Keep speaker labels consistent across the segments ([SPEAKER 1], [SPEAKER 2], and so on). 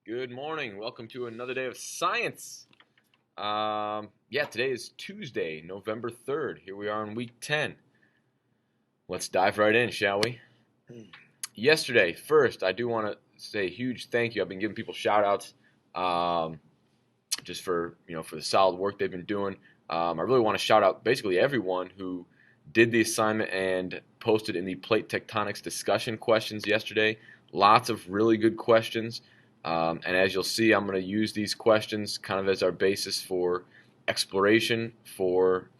[SPEAKER 1] Good morning. Welcome to another day of science. Today is Tuesday, November 3rd. Here we are in week 10. Let's dive right in, shall we? Yesterday, first, I do want to say a huge thank you. I've been giving people shout outs just for the solid work they've been doing. I really want to shout out basically everyone who did the assignment and posted in the plate tectonics discussion questions yesterday. Lots of really good questions. And as you'll see, I'm going to use these questions kind of as our basis for exploration for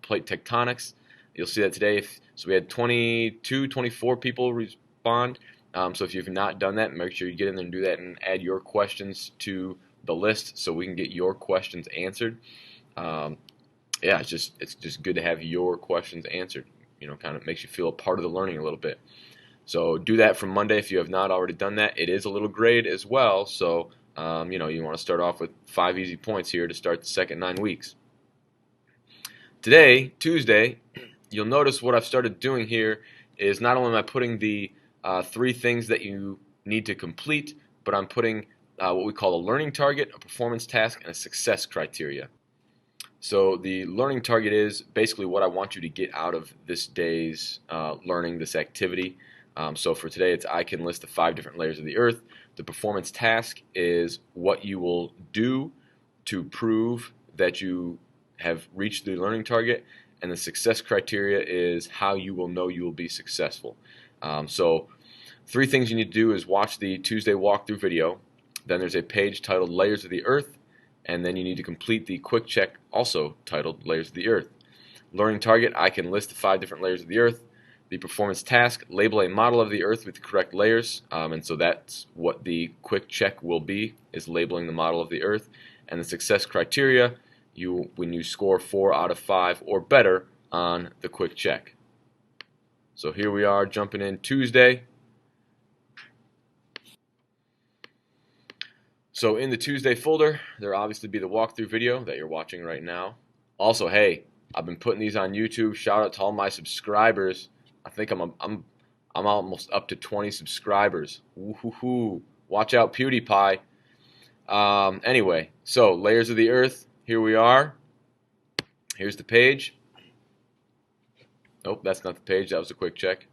[SPEAKER 1] plate tectonics. You'll see that today. So we had 24 people respond. So if you've not done that, make sure you get in there and do that and add your questions to the list so we can get your questions answered. It's just good to have your questions answered. Kind of makes you feel a part of the learning a little bit. So do that from Monday if you have not already done that. It is a little grade as well, so you want to start off with 5 easy points here to start the second 9 weeks. Today, Tuesday, you'll notice what I've started doing here is not only am I putting the 3 things that you need to complete, but I'm putting what we call a learning target, a performance task, and a success criteria. So the learning target is basically what I want you to get out of this day's learning, this activity. So for today, I can list the 5 different layers of the Earth. The performance task is what you will do to prove that you have reached the learning target, and the success criteria is how you will know you will be successful. So 3 things you need to do is watch the Tuesday walkthrough video. Then there's a page titled Layers of the Earth, and then you need to complete the quick check also titled Layers of the Earth. Learning target, I can list the 5 different layers of the Earth. The performance task, label a model of the Earth with the correct layers, and so that's what the quick check will be, is labeling the model of the Earth. And the success criteria, when you score 4 out of 5 or better on the quick check. So here we are jumping in Tuesday. So in the Tuesday folder, there'll obviously be the walkthrough video that you're watching right now. Also, hey, I've been putting these on YouTube. Shout out to all my subscribers. I think I'm almost up to 20 subscribers. Woohoo! Watch out, PewDiePie. Anyway, so layers of the Earth. Here we are. Here's the page. Nope, that's not the page. That was a quick check.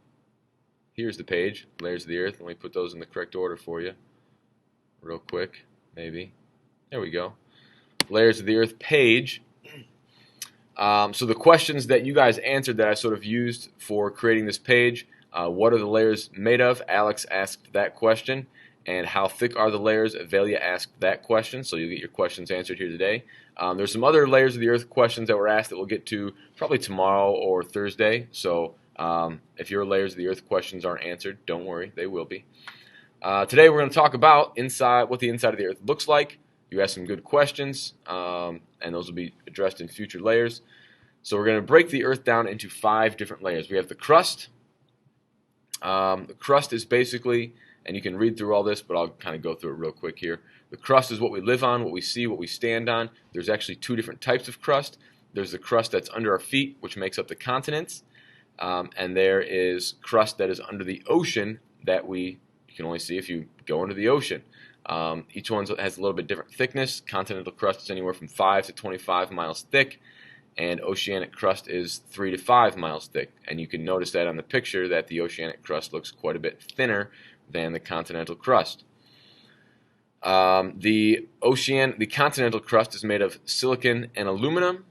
[SPEAKER 1] Here's the page. Layers of the Earth. Let me put those in the correct order for you, real quick. Maybe. There we go. Layers of the Earth page. So the questions that you guys answered that I sort of used for creating this page, what are the layers made of? Alex asked that question. And how thick are the layers? Avelia asked that question. So you'll get your questions answered here today. There's some other layers of the Earth questions that were asked that we'll get to probably tomorrow or Thursday. So if your layers of the Earth questions aren't answered, don't worry, they will be. Today we're going to talk about what the inside of the Earth looks like. You asked some good questions, and those will be addressed in future layers. So we're going to break the Earth down into 5 different layers. We have the crust. The crust is basically, and you can read through all this, but I'll kind of go through it real quick here. The crust is what we live on, what we see, what we stand on. There's actually 2 different types of crust. There's the crust that's under our feet, which makes up the continents. And there is crust that is under the ocean that you can only see if you go into the ocean. Each one has a little bit different thickness. Continental crust is anywhere from 5 to 25 miles thick, and oceanic crust is 3 to 5 miles thick. And you can notice that on the picture that the oceanic crust looks quite a bit thinner than the continental crust. The continental crust is made of silicon and aluminum,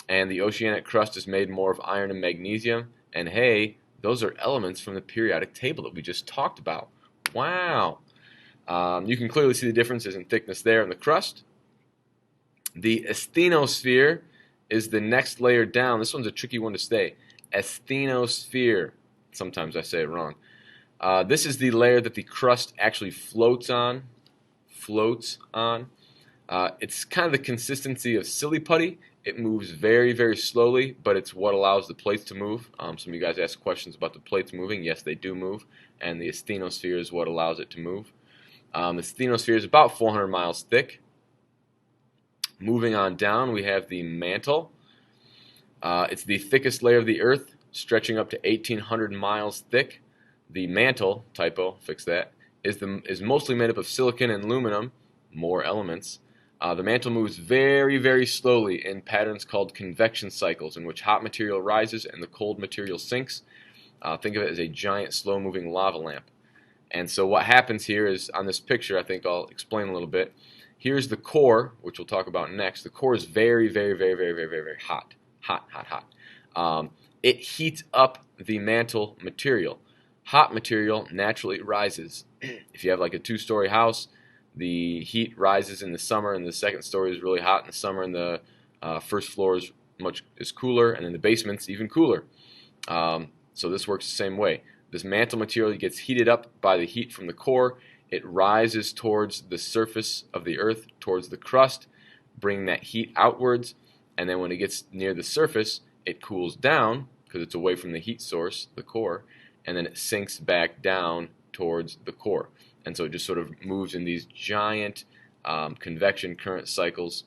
[SPEAKER 1] and the oceanic crust is made more of iron and magnesium. And hey, those are elements from the periodic table that we just talked about. Wow! You can clearly see the differences in thickness there in the crust. The asthenosphere is the next layer down. This one's a tricky one to say. Asthenosphere. Sometimes I say it wrong. This is the layer that the crust actually floats on. It's kind of the consistency of silly putty. It moves very, very slowly, but it's what allows the plates to move. Some of you guys asked questions about the plates moving. Yes, they do move, and the asthenosphere is what allows it to move. The asthenosphere is about 400 miles thick. Moving on down, we have the mantle. It's the thickest layer of the Earth, stretching up to 1,800 miles thick. The mantle, typo, fix that, is mostly made up of silicon and aluminum, more elements. The mantle moves very, very slowly in patterns called convection cycles, in which hot material rises and the cold material sinks. Think of it as a giant, slow-moving lava lamp. And so what happens here is, on this picture, I think I'll explain a little bit. Here's the core, which we'll talk about next. The core is very, very, very, very, very, very, very hot. Hot. It heats up the mantle material. Hot material naturally rises. If you have like a 2-story house, the heat rises in the summer, and the second story is really hot in the summer, and the first floor is cooler, and then the basement's even cooler. So this works the same way. This mantle material gets heated up by the heat from the core. It rises towards the surface of the earth, towards the crust, bringing that heat outwards, and then when it gets near the surface, it cools down because it's away from the heat source, the core, and then it sinks back down towards the core. And so it just sort of moves in these giant convection current cycles.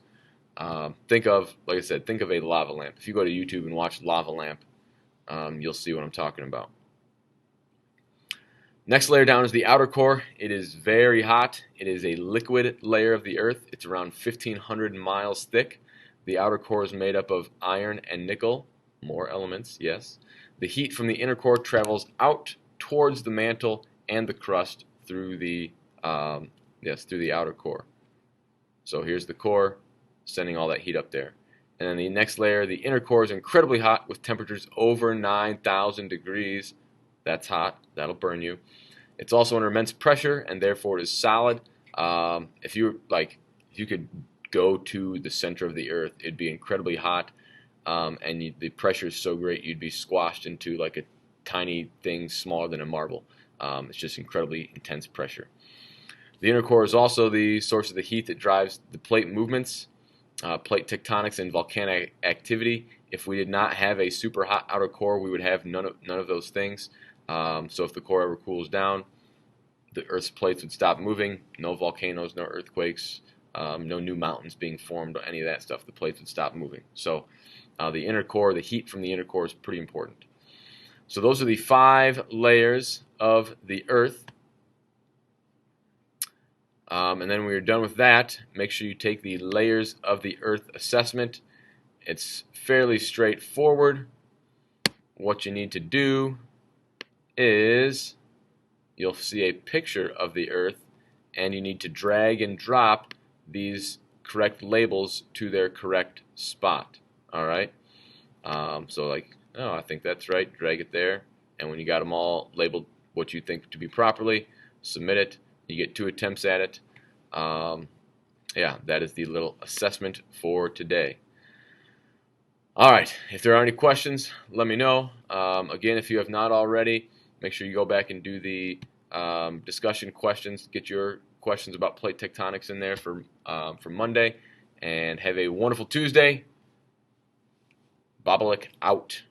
[SPEAKER 1] Think of, like I said, think of a lava lamp. If you go to YouTube and watch lava lamp, you'll see what I'm talking about. Next layer down is the outer core. It is very hot. It is a liquid layer of the earth. It's around 1,500 miles thick. The outer core is made up of iron and nickel, more elements, yes. The heat from the inner core travels out towards the mantle and the crust through the through the outer core. So here's the core, sending all that heat up there. And then the next layer, the inner core, is incredibly hot with temperatures over 9,000 degrees. That's hot. That'll burn you. It's also under immense pressure, and therefore it is solid. If you could go to the center of the earth, it'd be incredibly hot, and the pressure is so great you'd be squashed into like a tiny thing smaller than a marble. It's just incredibly intense pressure. The inner core is also the source of the heat that drives the plate movements, plate tectonics, and volcanic activity. If we did not have a super hot outer core, we would have none of those things. So if the core ever cools down, the Earth's plates would stop moving. No volcanoes, no earthquakes, no new mountains being formed, or any of that stuff. The plates would stop moving. So the inner core, the heat from the inner core is pretty important. So those are the 5 layers of the Earth. And then when you're done with that, make sure you take the layers of the Earth assessment. It's fairly straightforward. What you need to do is you'll see a picture of the Earth, and you need to drag and drop these correct labels to their correct spot. All right? So like, oh, I think that's right. Drag it there, and when you got them all labeled what you think to be properly, submit it. You get 2 attempts at it. Yeah, that is the little assessment for today. All right, if there are any questions, let me know. Again, if you have not already, make sure you go back and do the discussion questions. Get your questions about plate tectonics in there for Monday. And have a wonderful Tuesday. Bobolik out.